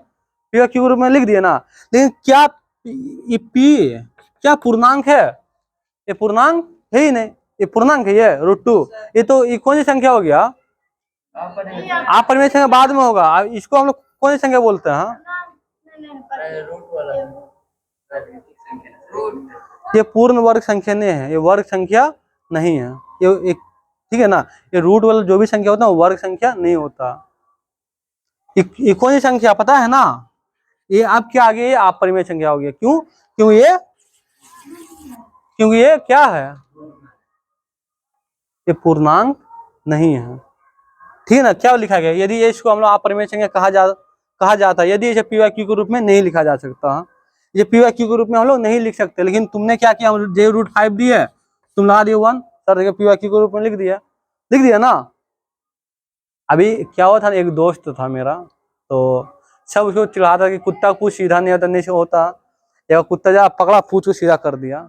पी वाई क्यू के रूप में लिख दिए ना। लेकिन क्या ये पी क्या पूर्णांक है, ये पूर्णांक है ही नहीं, ये पूर्णांक है ये √2, ये तो ये कौन सी संख्या हो गया, अपरिमेय संख्या बाद में होगा। इसको हम लोग कौन सी संख्या बोलते हैं, ये पूर्ण वर्ग संख्या नहीं है, ये वर्ग संख्या नहीं है, ये एक ठीक है ना, ये रूट वाला जो भी संख्या होता है वो वर्ग संख्या नहीं होता। ये कौन सी संख्या पता है ना, ये आपके आगे ये अपरिमेय संख्या हो गया। क्यों, क्योंकि ये क्या है, ये पूर्णांक नहीं है। ठीक है ना, क्या लिखा गया, यदि ये इसको हम लोग अपरिमेय संख्या कहा जाता है यदि इसे पी वाई क्यू के रूप में नहीं लिखा जा सकता। ये पी वाई क्यू के रूप में हम लोग नहीं लिख सकते, लेकिन तुमने क्या किया, j√5 दी है, तुम लगा दिए 1, सर देखिए पी वाई क्यू के रूप में लिख दिया ना। अभी क्या हुआ था, एक दोस्त था मेरा, तो सब उसको चिढ़ा था कि कुत्ता पूछ सीधा नहीं होता, नहीं होता, या कुत्ता जा पकड़ा पूछ को सीधा कर दिया।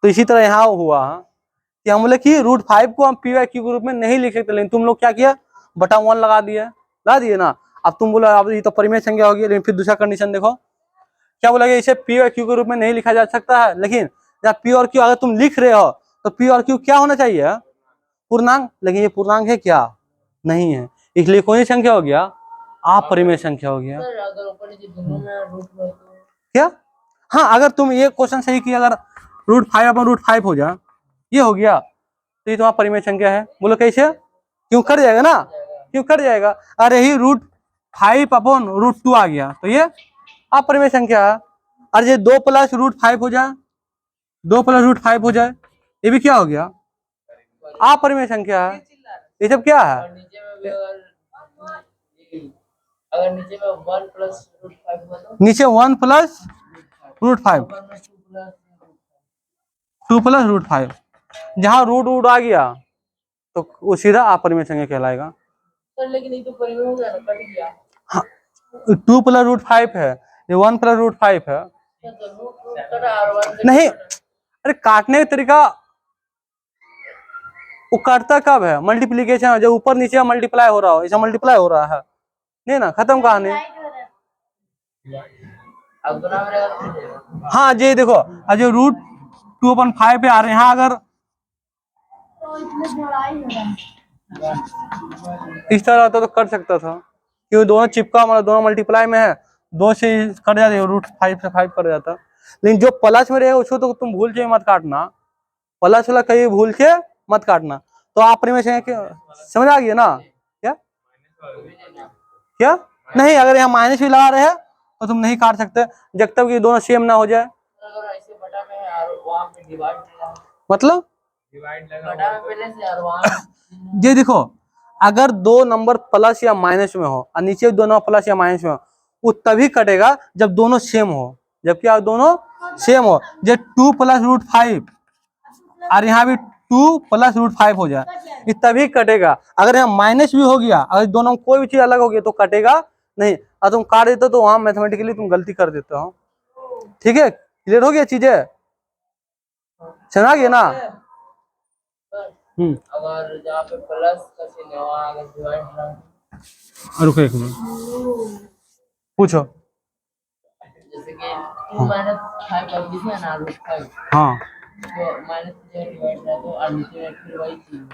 तो इसी तरह यहाँ हुआ कि हम बोले कि √5 को हम पी वाई क्यू के रूप में नहीं लिख सकते, लेकिन तुम लोग क्या किया, बटा 1 लगा दिए ना। अब तुम बोला अब ये तो परिमेय संख्या होगी, लेकिन फिर दूसरा कंडीशन देखो, क्या बोला गया, इसे पी और क्यू के रूप में नहीं लिखा जा सकता है, लेकिन जब पी और क्यू अगर तुम लिख रहे हो तो पी और क्यू क्या होना चाहिए, पूर्णांक, लेकिन ये पूर्णांक है क्या, नहीं है, इसलिए कौन सी संख्या हो गया, अपरिमेय संख्या हो गया। सर अगर ऊपर नीचे दोनों में रूट में तो क्या, हाँ अगर तुम ये क्वेश्चन सही किया, अगर √5/√5 हो जाए, ये हो गया, तो ये तुम्हारा परिमेय संख्या है। बोलो कैसे, क्यों कट जाएगा ना, क्यों कट जाएगा, अरे ही √5/√2 आ गया, तो ये अपरिमेय संख्या है। और ये 2 + √5 हो जाए, 2 + √5 हो जाए, ये भी क्या हो गया, अपरिमेय संख्या है। ये सब क्या है, और नीचे में भी अगर नीचे में 1 + √5 हुआ तो नीचे 1 + √5, ऊपर में 2 + √5, जहां रूट आ गया तो वो सीधा अपरिमेय संख्या कहलाएगा। सर लेकिन ये तो परिमेय हो गया ना, कट गया। हाँ, 2 + √5 है, ये 1 + √5 है। सर तो रूट कटा और 1 से नहीं, अरे काटने का तरीका वो काटता कब है, मल्टीप्लीकेशन, जब ऊपर नीचे मल्टीप्लाई हो रहा हो, ऐसा मल्टीप्लाई हो रहा है, नहीं ना, खत्म कहानी। अब दोनों में रहेगा। हाँ जी देखो, अब जो √2/5 पे आ रहे हैं, यहाँ अगर इस तरह होता तो कर सकता था, क्योंकि दोनों चिपका, मतलब दोनों मल्टीप्लाई में है, 2 से कट जाते, √5 से 5 कट जाता। लेकिन जो प्लस में रहेगा उसको तो तुम भूल के मत काटना, प्लस वाला कहीं भूल के मत काटना। तो आप में से समझ आ गया ना, क्या क्या नहीं, अगर यहाँ माइनस भी लगा रहे हैं तो तुम नहीं काट सकते जब तक ये दोनों सेम ना हो जाए। अगर ऐसे बटा में है और वहां पे डिवाइड है, मतलब बटा में पहले से और वहां ये देखो, अगर 2 नंबर प्लस या माइनस में हो और नीचे 2 नंबर प्लस या माइनस में हो, वो तभी कटेगा जब दोनों सेम हो, जब क्या दोनों सेम हो। जब 2 + √5 और यहाँ भी 2 + √5 हो जाए, ये तभी कटेगा। अगर यहाँ माइनस भी हो गया, अगर दोनों में कोई भी चीज अलग हो गई तो कटेगा नहीं, और तुम काट देते तो वहां मैथमेटिकली तुम गलती कर देते हो। ठीक है, क्लियर हो गया चीजें, समझ गया ना। अगर जहाँ पे प्लस का चिन्ह है वहाँ अगर डिवाइड ना, रुको एक मिनट, पूछो। जैसे कि 2 - 5 कर दीजिए ना, √5 हाँ तो माइनस से डिवाइड है तो और नीचे में फिर वही चीज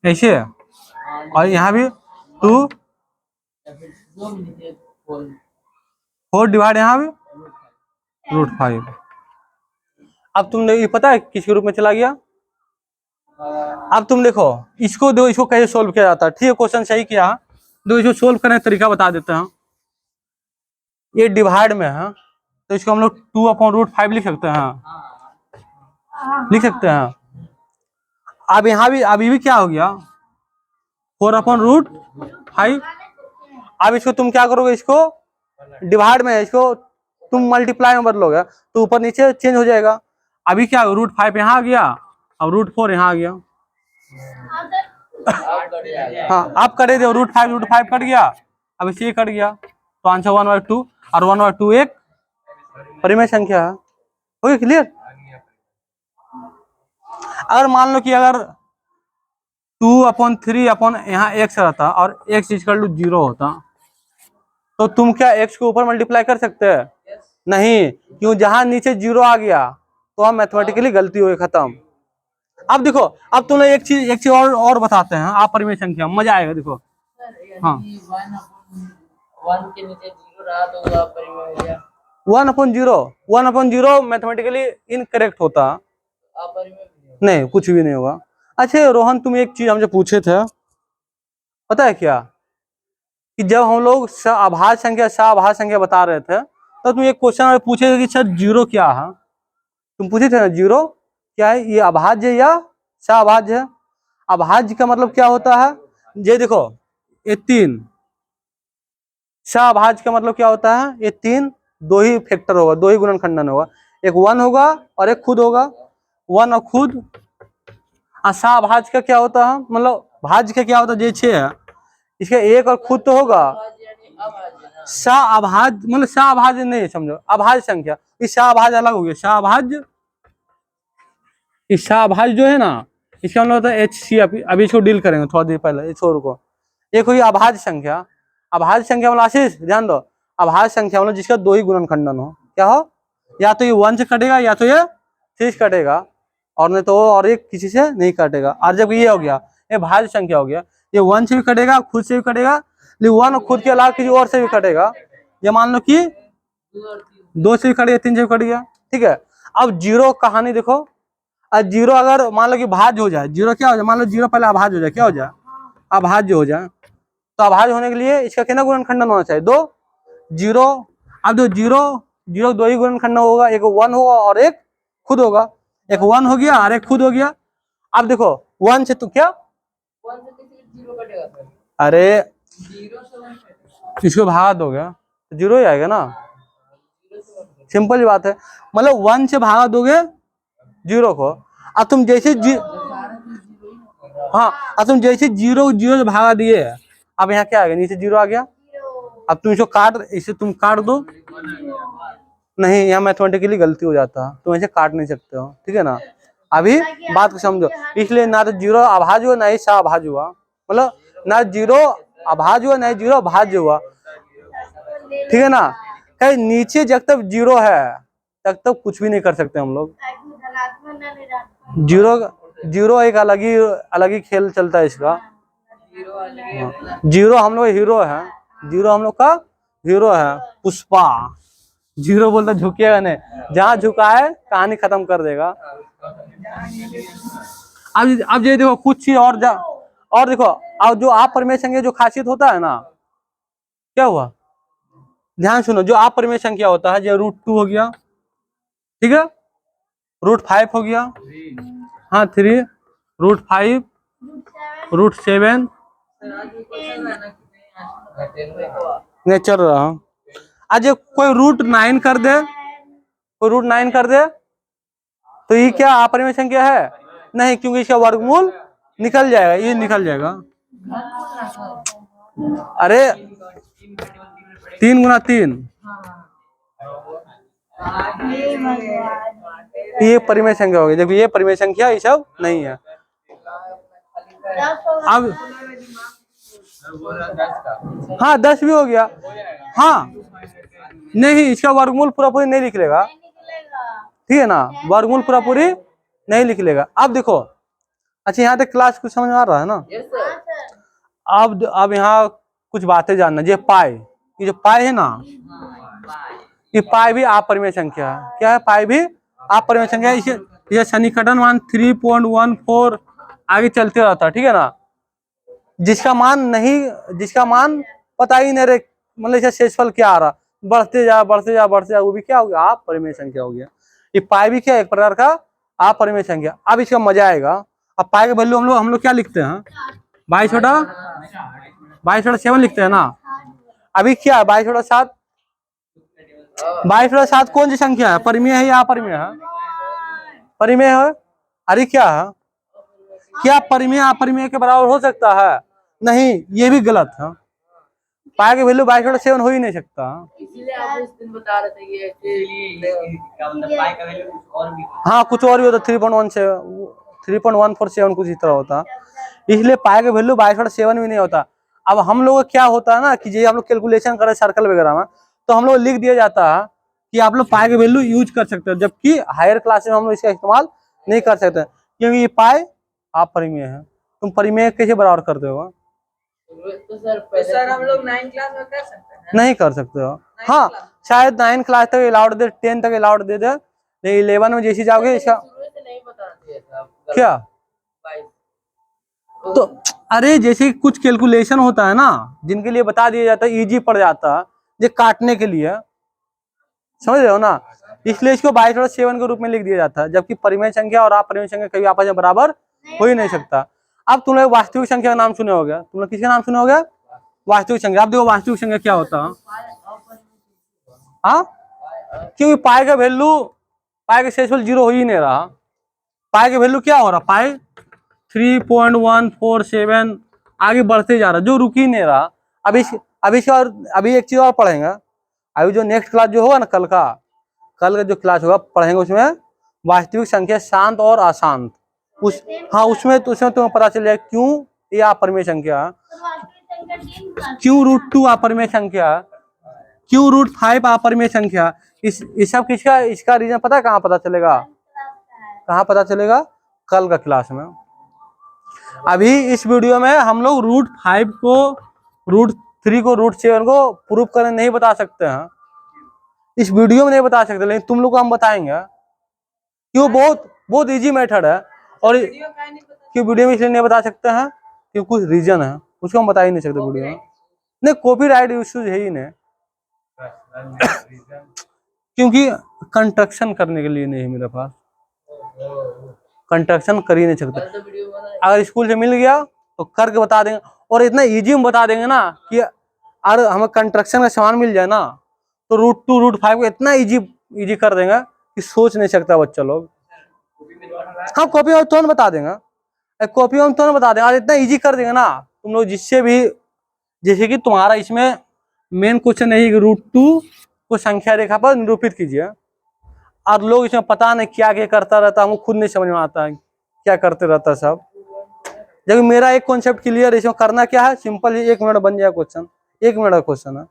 है। ऐसे है, हाँ, और यहाँ भी 2 या फिर जो भी नीचे बोल 4 डिवाइड, यहाँ भी √5। अब तुमने ये पता है किसके रूप में चला गया। अब तुम देखो इसको, दो इसको कैसे सोल्व किया जाता है। ठीक है, क्वेश्चन सही किया, दो इसको सोल्व करने का तरीका बता देते हैं। ये डिवाइड में है तो इसको हम लोग 2/√5 लिख सकते हैं, लिख सकते हैं। अब यहाँ भी अभी भी क्या हो गया, 4/√5। अब इसको तुम क्या करोगे, इसको डिवाइड में, इसको तुम मल्टीप्लाई में बदलोगे तो ऊपर नीचे चेंज हो जाएगा। अभी क्या √5 यहाँ आ गया, अब √4 यहाँ आ गया। हाँ आप करे दो, √5 कट गया, अब इसे कट गया, तो आंसर 1/2, और 1/2 एक परिमेय संख्या है। हो गया क्लियर। अगर मान लो कि अगर 2/3 यहाँ x रहता और x = 0 होता, तो तुम क्या x के ऊपर मल्टीप्लाई कर सकते हैं, नहीं, क्यों, जहां नीचे 0 आ गया तो हम मैथमेटिकली गलती हुई, खत्म। अब देखो, अब तुम्हें एक चीज और बताते हैं, आप परिमेय संख्या, मजा आएगा। देखो हाँ, 1 के नीचे 0 रहा तो वो परिमेय हो गया। 1/0 मैथमेटिकली इनकरेक्ट होता, अपरिमेय नहीं कुछ भी नहीं होगा। अच्छा रोहन, तुम एक चीज हमसे पूछे थे, पता है क्या, कि जब हम लोग अभाज्य संख्या बता रहे थे तो तुम एक क्वेश्चन पूछे थे कि सर 0 क्या है, तुम पूछे थे ना 0 क्या है, ये अभाज्य या सभाज्य है। अभाज्य का मतलब क्या होता है, ये देखो ये 3, सभाज्य का मतलब क्या होता है, ये 3 दो ही फैक्टर होगा, दो ही गुणनखंडन होगा, एक 1 होगा और एक खुद होगा, 1 और खुद। सभाज्य का क्या होता है, मतलब भाज्य का क्या होता है, ये 6 है, इसका एक और खुद तो होगा। अभाज्य मतलब अभाज्य नहीं, समझो अभाज्य संख्या, इस अभाज्य अलग हो गया, अभाज्य, इस अभाज्य जो है ना, इसका मतलब होता है HC। अभी इसको डील करेंगे थोड़ा देर पहले, ये छोड़ को। एक हुई अभाज्य संख्या, अभाज्य संख्या मतलब आशीष ध्यान दो, अभाज्य संख्या मतलब जिसका दो ही गुणनखंडन हो, क्या हो, या तो ये 1 से कटेगा या तो ये 3 से कटेगा, और नहीं तो और एक किसी से नहीं कटेगा। और जब ये हो गया, ये भाज्य संख्या हो गया, ये 1 से भी कटेगा, खुद से भी कटेगा, लेकिन 1 खुद के अलावा किसी और से भी कटेगा। ये मान लो कि 2 से भी कट गया, 3 से भी कट गया, ठीक है। अब जीरो कहानी देखो, अब जीरो अगर मान लो कि भाज्य हो जाए, जीरो क्या हो जाए, मान लो जीरो पहले अभाज्य हो जाए, क्या हो जाए, अभाज्य हो जाए, तो अभाज्य होने के लिए इसका कितना गुणनखंडन होना चाहिए, 2, जीरो। अब जो जीरो जीरो 2 ही गुणनखंडन होगा, एक 1 होगा और एक खुद होगा, एक 1 हो गया और एक खुद हो गया। अब देखो 1 से तो क्या, 1 से किसी 0 कटेगा सर, अरे 0 से 1 कटेगा, इसको भागा दोगे तो जीरो ही आएगा ना, 0 से 1 कटेगा। सिंपल बात है। मतलब 1 से भागा दोगे जीरो को, अब तुम जैसे हाँ, अब तुम जैसे जीरो से भागा दिए, अब यहाँ क्या आ गया, नीचे जीरो आ गया। अब तुम इसको इसे तुम काट दो, नहीं यहाँ मैथमेटिकली गलती हो जाता है, तुम ऐसे काट नहीं सकते हो, ठीक है ना। अभी बात को समझो, इसलिए ना तो जीरो अभाज्य हुआ, ना ही सभाज्य हुआ, मतलब ना जीरो अभाज्य हुआ, ना ही जीरो भाज्य हुआ, ठीक है ना। कहीं नीचे जब तक जीरो है तब तक कुछ भी नहीं कर सकते हम लोग। जीरो एक अलग ही खेल चलता है इसका। जीरो हम लोग हीरो है, जीरो हम लोग का हीरो है, पुष्पा। जीरो बोलता झुकेगा नहीं, जहां झुका है कहानी खत्म कर देगा। अब ये देखो कुछ चीज और देखो, अब जो आप परिमेय संख्या जो खासियत होता है ना, क्या हुआ, ध्यान सुनो, जो आप परिमेय संख्या होता है, जो √2 हो गया, ठीक है, √5 हो गया, हाँ 3, √5, √7, नहीं चल रहा हूँ। आज कोई √9 कर दे, कोई √9 कर दे, तो ये क्या अपरिमेय संख्या है, नहीं, क्योंकि इसका वर्गमूल निकल जाएगा, ये निकल जाएगा। अरे 3 × 3, ये परिमेय संख्या होगी, देखिए ये परिमेय संख्या, ये सब नहीं है। अब हाँ 10 भी हो गया, हाँ नहीं, इसका वर्गमूल पूरा पूरी नहीं निकलेगा, ठीक है ना, वर्गमूल पूरा पूरी नहीं निकलेगा। अब देखो, अच्छा यहाँ तक क्लास कुछ समझ में आ रहा है ना। अब यहाँ कुछ बातें जानना, ये पाई, ये जो पाई है ना, ये पाई भी अपरिमेय संख्या है। क्या है, पाई भी अपरिमेय संख्या है। इसे सन्निकटन मान 3.14 आगे चलते रहता है, ठीक है ना। जिसका मान पता ही नहीं रहे, मतलब इसे शेषफल क्या आ रहा, बढ़ते जा, वो भी क्या हो गया, अपरिमेय संख्या हो गया। ये पाई भी क्या एक प्रकार का अपरिमेय संख्या। अब इसका मजा आएगा। अब पाई का वैल्यू हम लोग क्या लिखते हैं, 22/7 लिखते हैं ना। अभी क्या है 22/7, 22/7 कौन सी संख्या है, परिमेय है या अपरिमेय है, परिमेय है। अरे क्या है, क्या परिमेय अपरिमेय के बराबर हो सकता है, नहीं, ये भी गलत है। पाई का वैल्यू 22/7 हो ही नहीं सकता, इसीलिए आप उस दिन बता रहे थे कि पाई का वैल्यू कुछ और भी, हाँ कुछ और भी होता, 3.147 कुछ इस तरह होता, इसलिए पाई का वैल्यू 22/7 भी नहीं होता। अब हम लोग क्या होता है ना कि जो हम लोग कैलकुलेशन करें सर्कल वगैरह में, तो हम लोग लिख दिया जाता है कि आप लोग पाई का वैल्यू यूज कर सकते हो, जबकि हायर क्लास में हम लोग इसका इस्तेमाल नहीं कर सकते, क्योंकि ये पाई अपरिमेय है। तुम परिमेय कैसे बराबर करते हो, तो सर हम लोग 9 क्लास में कर सकते हैं, नहीं कर सकते हो। हाँ शायद 9 क्लास तक अलाउड दे, 10 तक अलाउड दे दे, लेकिन 11 में जैसे जाओगे इसका नहीं बता दिया था क्या, तो अरे जैसे कुछ कैलकुलेशन होता है ना, जिनके लिए बता दिया जाता है, इजी पड़ जाता है, ये काटने के लिए, समझ रहे हो ना, इसलिए इसको 22/7 के रूप में लिख दिया जाता है, जबकि परिमेय संख्या और अपरिमेय संख्या कभी आपस में बराबर हो ही नहीं सकता। अब तुम लोग वास्तविक संख्या का नाम सुने होगा, तुम लोग किसका नाम सुने होगा, वास्तविक संख्या। अब देखो वास्तविक संख्या क्या होता है, हाँ, क्योंकि पाई का शेषफल 0 हो ही नहीं रहा, पाई का वैल्यू क्या हो रहा, पाई 3.147 आगे बढ़ते जा रहा, जो रुक ही नहीं रहा। अभी एक चीज और पढ़ेंगे, अभी जो नेक्स्ट क्लास जो होगा ना, कल का जो क्लास होगा पढ़ेंगे, उसमें वास्तविक संख्या शांत और अशांत, उसमें तुम्हें पता चल जाएगा क्यों ये अपरिमेय संख्या, क्यों √2 अपरिमेय संख्या, क्यों √5 अपरिमेय संख्या, इस सब किसका, इसका रीजन पता है कहाँ पता चलेगा, कहाँ पता चलेगा, कल का क्लास में। अभी इस वीडियो में हम लोग √5 को, √3 को, √7 को प्रूव करने नहीं बता सकते हैं, इस वीडियो में नहीं बता सकते, लेकिन तुम लोग को हम बताएंगे कि वो बहुत इजी मेथड है। और क्यों वीडियो में इसलिए नहीं बता सकते हैं कि कुछ रीजन है, उसको हम बता ही नहीं सकते वीडियो में। नहीं, कॉपीराइट इश्यूज है ही नहीं, क्योंकि कंस्ट्रक्शन करने के लिए नहीं है मेरे पास, कंस्ट्रक्शन कर ही नहीं सकते। अगर स्कूल से मिल गया तो करके बता देंगे, और इतना इजी में बता देंगे ना कि अगर हमें कंस्ट्रक्शन का सामान मिल जाए ना तो √2 √5 को इतना इजी कर देंगे कि सोच नहीं सकता बच्चा लोग। हाँ, कॉपी और तुरंत बता देंगे, कॉपी और तुरंत बता देंगे, और इतना इजी कर देंगे ना तुम लोग, जिससे भी, जैसे कि तुम्हारा इसमें मेन क्वेश्चन है कि √2 को संख्या रेखा पर निरूपित कीजिए, और लोग इसमें पता नहीं क्या क्या करता रहता, हमको खुद नहीं समझ में आता है क्या करते रहता सब। जब मेरा एक कॉन्सेप्ट क्लियर है, इसमें करना क्या है, सिंपल ही 1 मिनट बन जाए क्वेश्चन, 1 मिनट का क्वेश्चन है।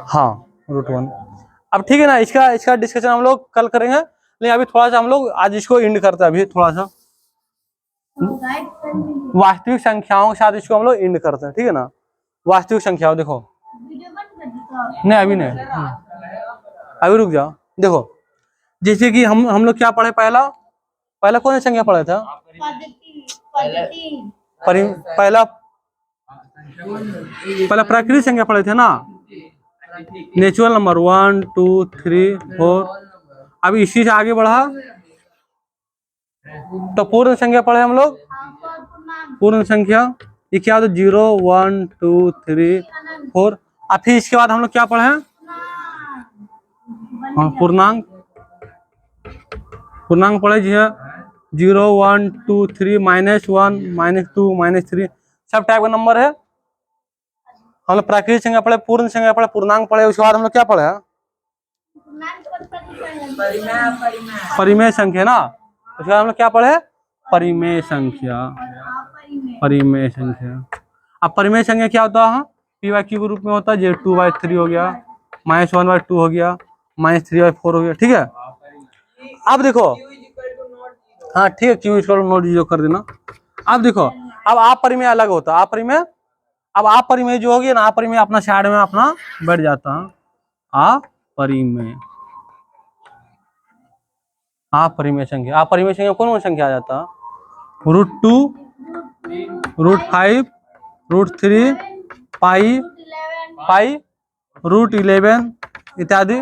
हाँ, √1। अब ठीक है ना, इसका डिस्कशन हम लोग कल करेंगे, लेकिन अभी थोड़ा सा हम लोग आज इसको एंड करते हैं, अभी थोड़ा सा वास्तविक संख्याओं के साथ इसको हम लोग एंड करते हैं, ठीक है ना। वास्तविक संख्याओं, देखो, नहीं अभी नहीं, अभी रुक जाओ। देखो, जैसे कि हम लोग क्या पढ़े, पहला कौन सी संख्या पढ़ा था, पहला प्राकृतिक संख्या पढ़े थे ना, नेचुरल नंबर 1 2 3 4। अब इसी से आगे बढ़ा तो पूर्ण संख्या पढ़े हम लोग, पूर्ण संख्या ये क्या होता है, 0 1 2 3 4। और फिर इसके बाद हम लोग क्या पढ़े, पूर्णांक पढ़े जी है, 0 1 2 3 -1 -2 -3 सब टाइप का नंबर है। हम लोग प्राकृतिक संख्या पढ़े, पूर्ण संख्या पढ़े, पूर्णांक पढ़े, उसके बाद हम लोग क्या पढ़े, परिमेय संख्या ना, उसके बाद हम लोग क्या पढ़े, परिमेय संख्या, परिमेय संख्या। अब परिमेय संख्या क्या होता है, p/q के रूप में होता है, जो 2/3 हो गया, -1/2 हो गया, -3/4 हो गया, ठीक है। अब देखो, हाँ ठीक है, q = कर देना। अब देखो, अब अपरिमेय अलग होता है, अपरिमेय, अब अपरिमेय जो होगी ना, अपरिमेय अपना साइड में अपना बैठ जाता है, अपरिमेय, अपरिमेय संख्या, अपरिमेय संख्या कौन संख्या आ जाता है, √2 √5 √3 पाई √11 इत्यादि।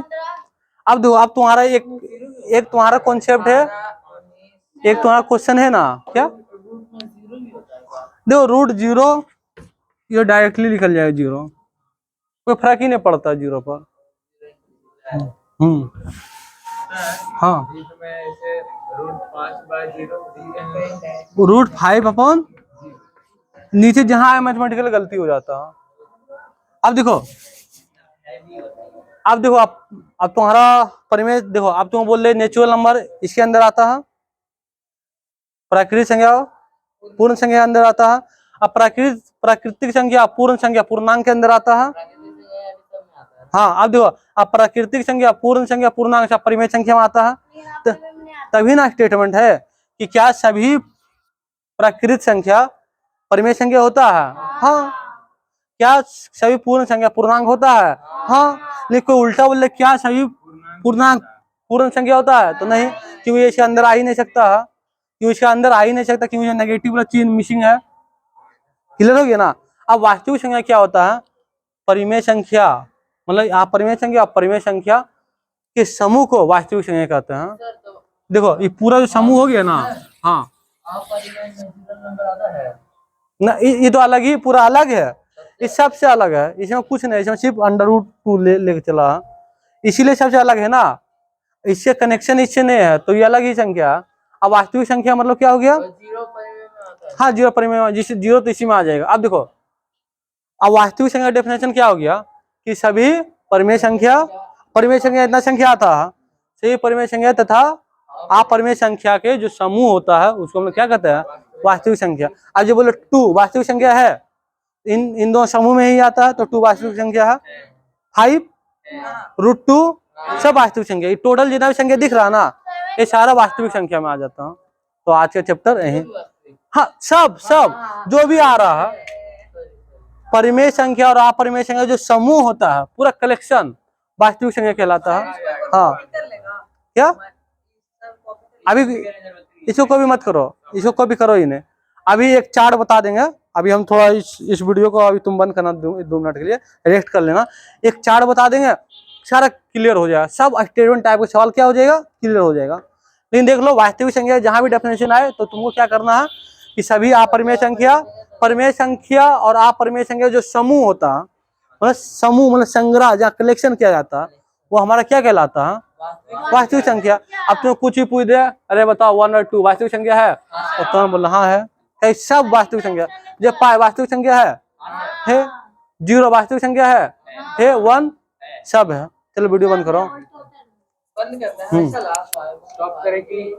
अब देखो, अब तुम्हारा एक तुम्हारा कॉन्सेप्ट है, एक तुम्हारा क्वेश्चन है ना, क्या, देखो √0 ये डायरेक्टली निकल जाएगा 0, कोई फर्क ही नहीं पड़ता 0 पर। हाँ, √5 अपॉन नीचे जहां मैथमेटिकल गलती हो जाता है। अब देखो, अब तुम्हारा परिमेय देखो, अब तुम बोल रहे नेचुरल नंबर इसके अंदर आता है, प्राकृतिक संख्या पूर्ण संख्या के अंदर आता है। अब प्राकृतिक संख्या पूर्ण संख्या पूर्णांक के अंदर आता है। हाँ, अब देखो, अब प्राकृतिक संख्या पूर्ण संख्या पूर्णांक परिमेय संख्या में आता है, तभी ना स्टेटमेंट है कि क्या सभी प्राकृतिक संख्या परिमेय संख्या होता है, हाँ। क्या सभी पूर्ण संख्या पूर्णांक होता है, हाँ। लेकिन कोई उल्टा बोल रहे क्या सभी पूर्णांक पूर्ण संख्या होता है, तो नहीं, क्योंकि इसके अंदर आ ही नहीं सकता, क्यों इसके अंदर आ ही नहीं सकता, क्योंकि नेगेटिव वाला चिन्ह मिसिंग है। क्लियर हो गया ना। अब वास्तविक संख्या क्या होता है, परिमेय संख्या, मतलब अपरिमेय संख्या अपरिमेय संख्या के समूह को वास्तविक संख्या कहते हैं। देखो, ये पूरा जो समूह हो गया ना, हाँ ना, ये तो अलग ही, पूरा अलग है, इस सबसे अलग है, इसमें कुछ नहीं, इसमें सिर्फ √2 लेके चला है, इसीलिए सबसे अलग है ना, इससे कनेक्शन इससे नहीं है, तो ये अलग ही संख्या। अब वास्तविक संख्या मतलब क्या हो गया, हाँ 0 परिमेय, जिससे 0 तो इसी में आ जाएगा। अब देखो, अब वास्तविक संख्या डेफिनेशन क्या हो गया कि सभी परिमेय संख्या इतना संख्या आता है, सभी परिमेय संख्या तथा अपरिमेय संख्या के जो समूह होता है उसको हम लोग क्या कहते हैं, वास्तविक संख्या। अब जो बोले 2 वास्तविक संख्या है, इन दोनों समूह में ही आता है, तो 2 वास्तविक संख्या है। 5 √2 सब वास्तविक संख्या। ये टोटल जितना भी संख्या दिख रहा है ना, ये सारा वास्तविक संख्या में आ जाता है। तो आज का चैप्टर यही, हाँ सब जो भी आ रहा है, परिमेय संख्या और अपरिमेय संख्या जो समूह होता है, पूरा कलेक्शन वास्तविक संख्या कहलाता है। हाँ क्या, अभी इसको कभी मत करो, इसको कभी करो ही नहीं। अभी एक चार्ट बता देंगे, अभी हम थोड़ा इस वीडियो को अभी तुम बंद करना 2 मिनट के लिए, रेस्ट कर लेना। एक चार्ट बता देंगे, सारा क्लियर हो जाएगा, सब स्टेटमेंट टाइप का सवाल क्या हो जाएगा, क्लियर हो जाएगा। लेकिन देख लो वास्तविक संख्या जहां भी डेफिनेशन आए तो तुमको क्या करना है कि सभी अपरिमेय संख्या, परिमेय संख्या और अपरिमेय संख्या जो समूह होता है, मतलब समूह मतलब संग्रह जहाँ कलेक्शन किया जाता है, वो हमारा क्या कहलाता है, वास्तविक संख्या। अब तुम कुछ ही पूछ दे, अरे बताओ 1 और 2 वास्तविक संख्या है, तो तुम बोलना हाँ है, सब वास्तविक संख्या। जब पाई वास्तविक संख्या है, 0 वास्तविक संख्या है, 1 सब है। चलो वीडियो बंद करो, बंद करते हैं, स्टॉप करें कि